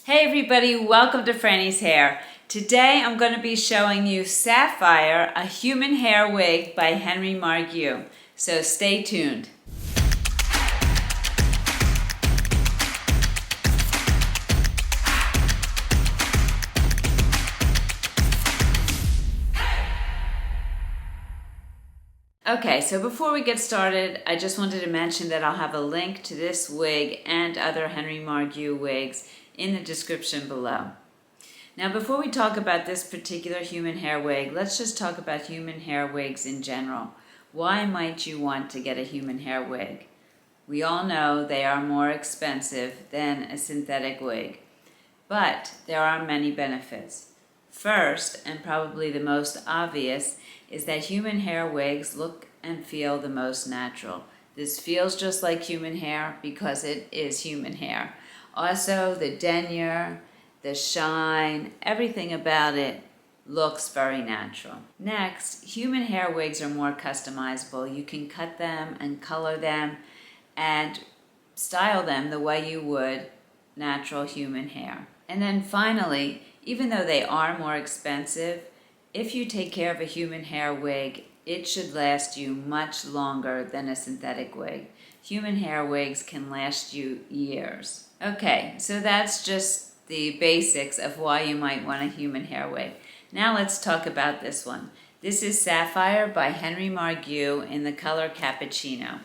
Hey everybody, welcome to Frannie's Hair. Today I'm going to be showing you Sapphire, a human hair wig by Margu. So stay tuned. Okay, so before we get started, I just wanted to mention that I'll have a link to this wig and other Margu wigs in the description below. Now, before we talk about this particular human hair wig, let's just talk about human hair wigs in general. Why might you want to get a human hair wig? We all know they are more expensive than a synthetic wig, but there are many benefits. First, and probably the most obvious, is that human hair wigs look and feel the most natural. This feels just like human hair because it is human hair. Also, the denier, the shine, everything about it looks very natural. Next, human hair wigs are more customizable. You can cut them and color them and style them the way you would natural human hair. And then finally, even though they are more expensive, if you take care of a human hair wig, it should last you much longer than a synthetic wig. Human hair wigs can last you years. Okay, so that's just the basics of why you might want a human hair wig. Now let's talk about this one. This is Sapphire by Margu in the color Cappuccino.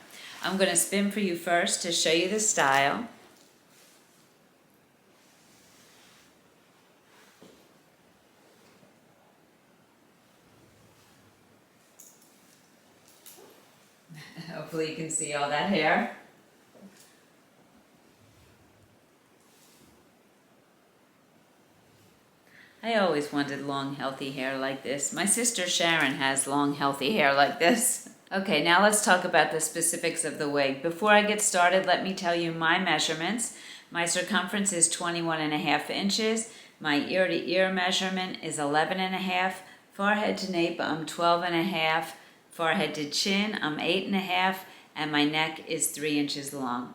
I'm going to spin for you first to show you the style. Hopefully you can see all that hair. I always wanted long, healthy hair like this. My sister Sharon has long, healthy hair like this. Okay, now let's talk about the specifics of the wig. Before I get started, let me tell you my measurements. My circumference is 21.5 inches. My ear to ear measurement is 11.5. Forehead to nape, I'm 12.5. Forehead to chin, I'm 8.5. And my neck is 3 inches long.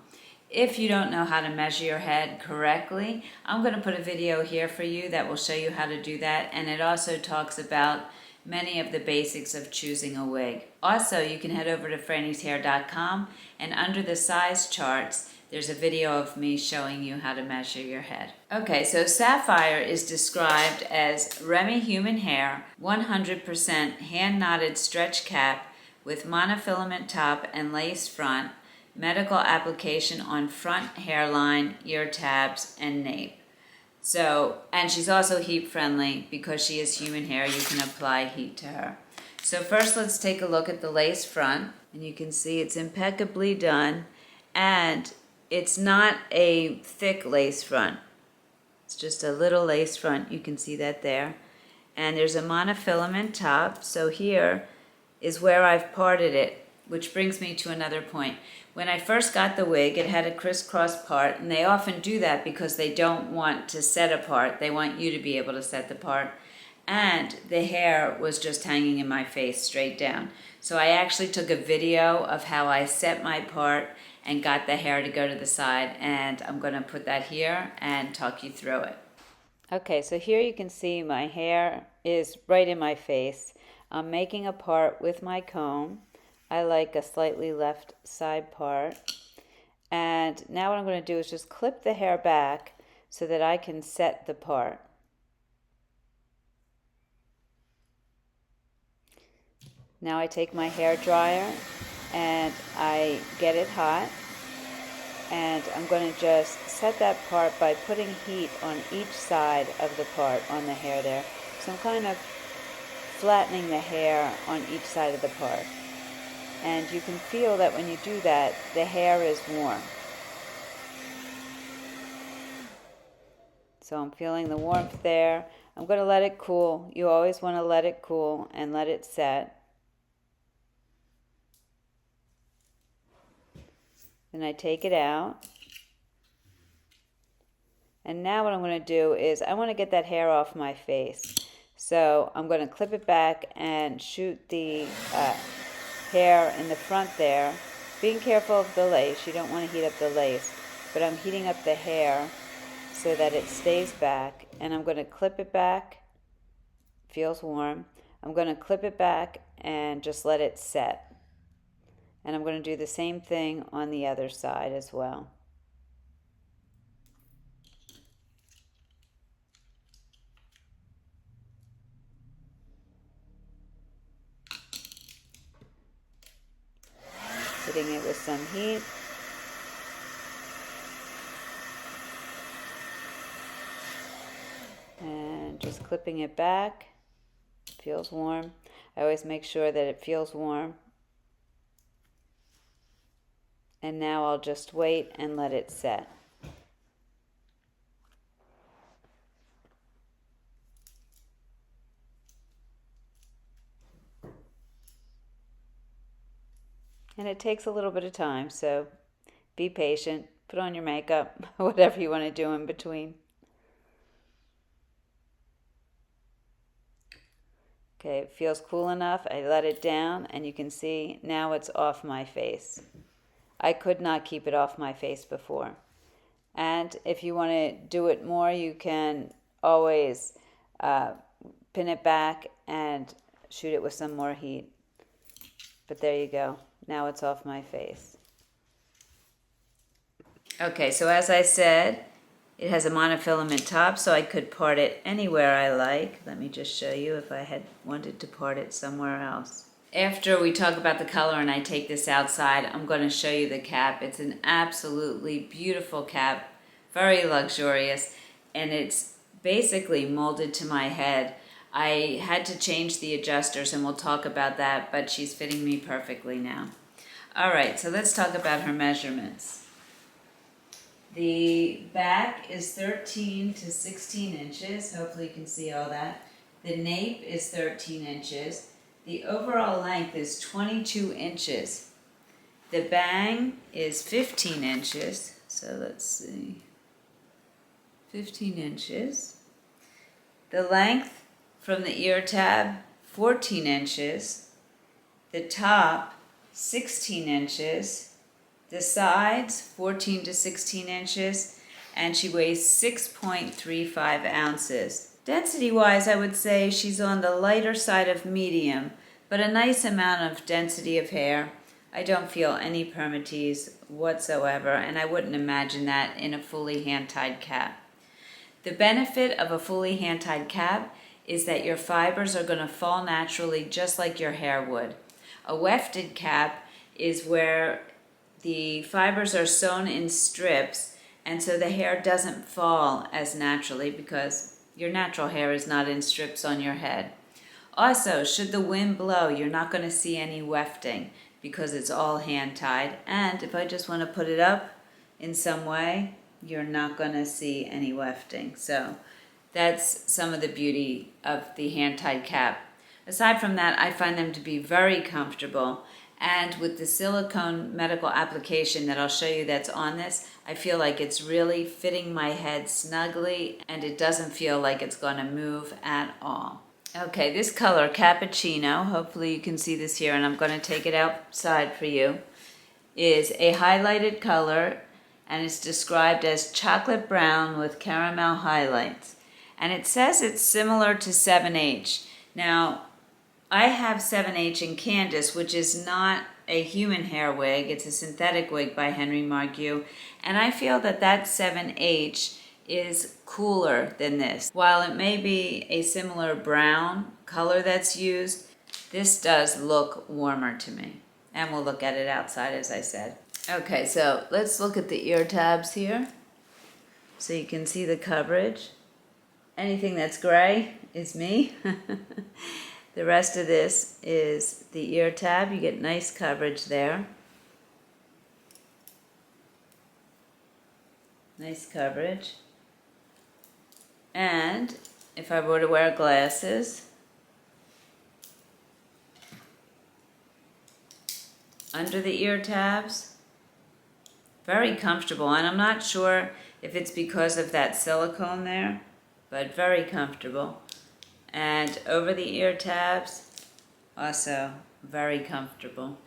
If you don't know how to measure your head correctly, I'm going to put a video here for you that will show you how to do that, and it also talks about many of the basics of choosing a wig. Also, you can head over to frannieshair.com, and under the size charts, there's a video of me showing you how to measure your head. Okay, so Sapphire is described as Remy human hair, 100% hand-knotted stretch cap with monofilament top and lace front, medical application on front hairline, ear tabs, and nape. So, and she's also heat friendly because she is human hair. You can apply heat to her. So first let's take a look at the lace front, and you can see it's impeccably done, and it's not a thick lace front. It's just a little lace front. You can see that there. And there's a monofilament top. So here is where I've parted it, which brings me to another point. When I first got the wig, it had a crisscross part, and they often do that because they don't want to set a part. They want you to be able to set the part. And the hair was just hanging in my face straight down. So I actually took a video of how I set my part and got the hair to go to the side, and I'm going to put that here and talk you through it. Okay, so here you can see my hair is right in my face. I'm making a part with my comb. I like a slightly left side part. And now what I'm going to do is just clip the hair back so that I can set the part. Now I take my hair dryer and I get it hot. And I'm going to just set that part by putting heat on each side of the part on the hair there. So I'm kind of flattening the hair on each side of the part. And you can feel that when you do that, the hair is warm. So I'm feeling the warmth there. I'm going to let it cool. You always want to let it cool and let it set. Then I take it out. And now what I'm going to do is I want to get that hair off my face. So I'm going to clip it back and shoot the hair in the front there, being careful of the lace. You don't want to heat up the lace, but I'm heating up the hair so that it stays back, and I'm going to clip it back. Feels warm. I'm going to clip it back and just let it set. And I'm going to do the same thing on the other side as well. Hitting it with some heat. And just clipping it back. Feels warm. I always make sure that it feels warm. And now I'll just wait and let it set. And it takes a little bit of time, so be patient. Put on your makeup, whatever you want to do in between. Okay, it feels cool enough. I let it down, and you can see now it's off my face. I could not keep it off my face before. And if you want to do it more, you can always pin it back and shoot it with some more heat. But there you go. Now it's off my face. Okay, so as I said, it has a monofilament top, so I could part it anywhere I like. Let me just show you if I had wanted to part it somewhere else. After we talk about the color and I take this outside, I'm going to show you the cap. It's an absolutely beautiful cap, very luxurious, and it's basically molded to my head. I had to change the adjusters, and we'll talk about that, but she's fitting me perfectly now. All right, so let's talk about her measurements. The back is 13 to 16 inches. Hopefully you can see all that. The nape is 13 inches. The overall length is 22 inches. The bang is 15 inches. So let's see. 15 inches. The length from the ear tab, 14 inches. The top, 16 inches. The sides, 14 to 16 inches, and she weighs 6.35 ounces. Density-wise, I would say she's on the lighter side of medium, but a nice amount of density of hair. I don't feel any permatease whatsoever, and I wouldn't imagine that in a fully hand-tied cap. The benefit of a fully hand-tied cap is that your fibers are going to fall naturally just like your hair would. A wefted cap is where the fibers are sewn in strips, and so the hair doesn't fall as naturally because your natural hair is not in strips on your head. Also, should the wind blow, you're not going to see any wefting because it's all hand-tied. And if I just want to put it up in some way, you're not going to see any wefting. So that's some of the beauty of the hand-tied cap. Aside from that, I find them to be very comfortable. And with the silicone medical application that I'll show you that's on this, I feel like it's really fitting my head snugly, and it doesn't feel like it's going to move at all. Okay, this color, Cappuccino, hopefully you can see this here, and I'm going to take it outside for you, is a highlighted color, and it's described as chocolate brown with caramel highlights. And it says it's similar to 7H. Now, I have 7H in Candace, which is not a human hair wig. It's a synthetic wig by Henry Margu. And I feel that that 7H is cooler than this. While it may be a similar brown color that's used, this does look warmer to me. And we'll look at it outside, as I said. Okay, so let's look at the ear tabs here. So you can see the coverage. Anything that's gray is me. The rest of this is the ear tab. You get nice coverage there. Nice coverage. And if I were to wear glasses, under the ear tabs, very comfortable. And I'm not sure if it's because of that silicone there, but very comfortable. And over the ear tabs, also very comfortable.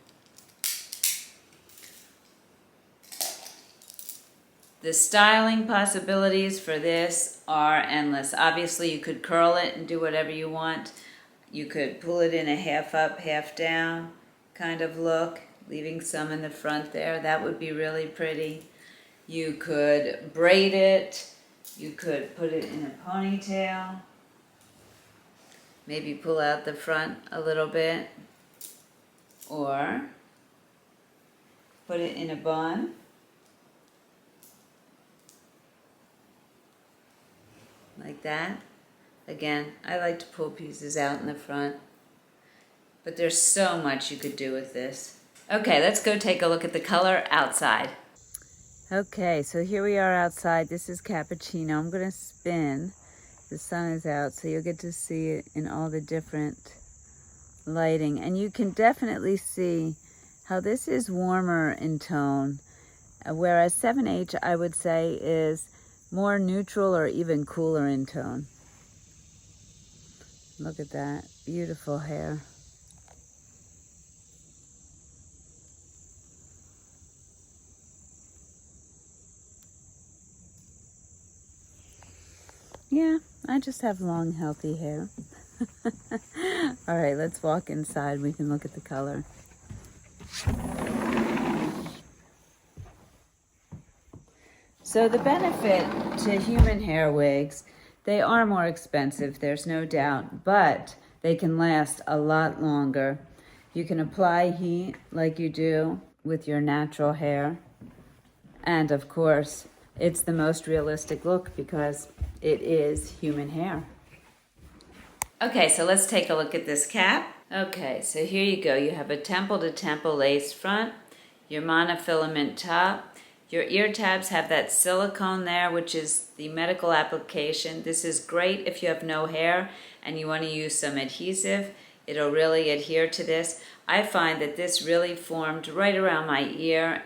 The styling possibilities for this are endless. Obviously, you could curl it and do whatever you want. You could pull it in a half up, half down kind of look, leaving some in the front there. That would be really pretty. You could braid it. You could put it in a ponytail. Maybe pull out the front a little bit. Or put it in a bun. Like that. Again, I like to pull pieces out in the front. But there's so much you could do with this. Okay, let's go take a look at the color outside. Okay, so here we are outside. This is Cappuccino. I'm going to spin. The sun is out, so you'll get to see it in all the different lighting. And you can definitely see how this is warmer in tone, whereas 7H, I would say, is more neutral or even cooler in tone. Look at that. Beautiful hair. Yeah, I just have long, healthy hair. All right, let's walk inside. We can look at the color. So the benefit to human hair wigs, they are more expensive, there's no doubt, but they can last a lot longer. You can apply heat like you do with your natural hair. And of course, it's the most realistic look because it is human hair. Okay, so let's take a look at this cap. Okay, so here you go. You have a temple-to-temple lace front, your monofilament top. Your ear tabs have that silicone there, which is the medical application. This is great if you have no hair and you want to use some adhesive. It'll really adhere to this. I find that this really formed right around my ear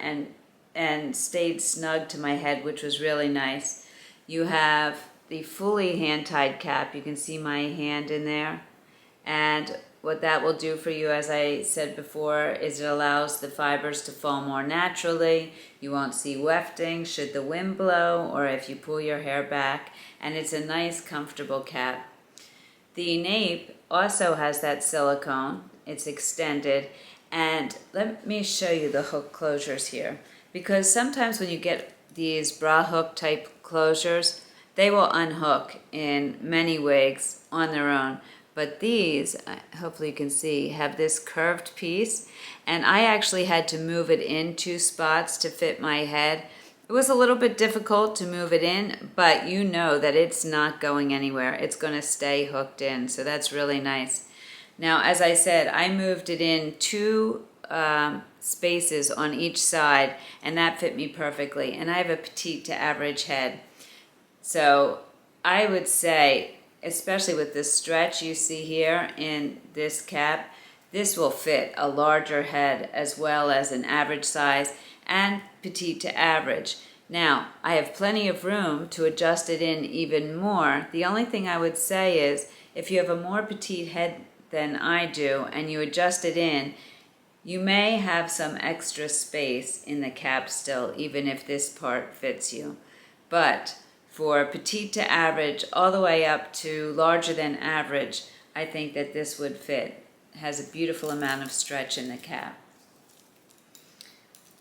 and stayed snug to my head, which was really nice. You have the fully hand-tied cap. You can see my hand in there. And what that will do for you, as I said before, is it allows the fibers to fall more naturally. You won't see wefting should the wind blow or if you pull your hair back. And it's a nice, comfortable cap. The nape also has that silicone. It's extended. And let me show you the hook closures here. Because sometimes when you get these bra hook type closures, they will unhook in many wigs on their own. But these, hopefully you can see, have this curved piece. And I actually had to move it in 2 spots to fit my head. It was a little bit difficult to move it in, but you know that it's not going anywhere. It's going to stay hooked in, so that's really nice. Now, as I said, I moved it in 2 spaces on each side, and that fit me perfectly. And I have a petite to average head. So I would say, especially with this stretch you see here in this cap, this will fit a larger head as well as an average size and petite to average. Now, I have plenty of room to adjust it in even more. The only thing I would say is, if you have a more petite head than I do and you adjust it in, you may have some extra space in the cap still, even if this part fits you. But for petite to average, all the way up to larger than average, I think that this would fit. It has a beautiful amount of stretch in the cap.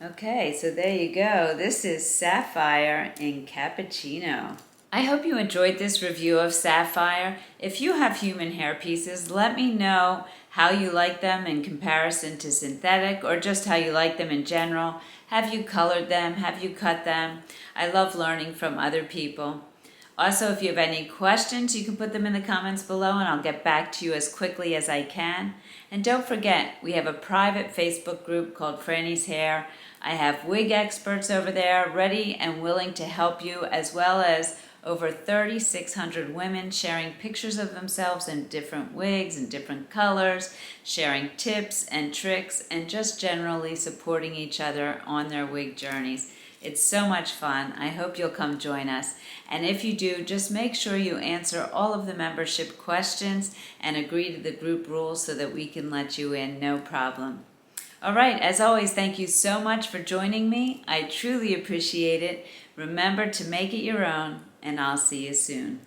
Okay, so there you go. This is Sapphire in Cappuccino. I hope you enjoyed this review of Sapphire. If you have human hair pieces, let me know how you like them in comparison to synthetic, or just how you like them in general. Have you colored them? Have you cut them? I love learning from other people. Also, if you have any questions, you can put them in the comments below and I'll get back to you as quickly as I can. And don't forget, we have a private Facebook group called Frannie's Hair. I have wig experts over there ready and willing to help you, as well as over 3,600 women sharing pictures of themselves in different wigs and different colors, sharing tips and tricks, and just generally supporting each other on their wig journeys. It's so much fun. I hope you'll come join us. And if you do, just make sure you answer all of the membership questions and agree to the group rules so that we can let you in, no problem. All right, as always, thank you so much for joining me. I truly appreciate it. Remember to make it your own, and I'll see you soon.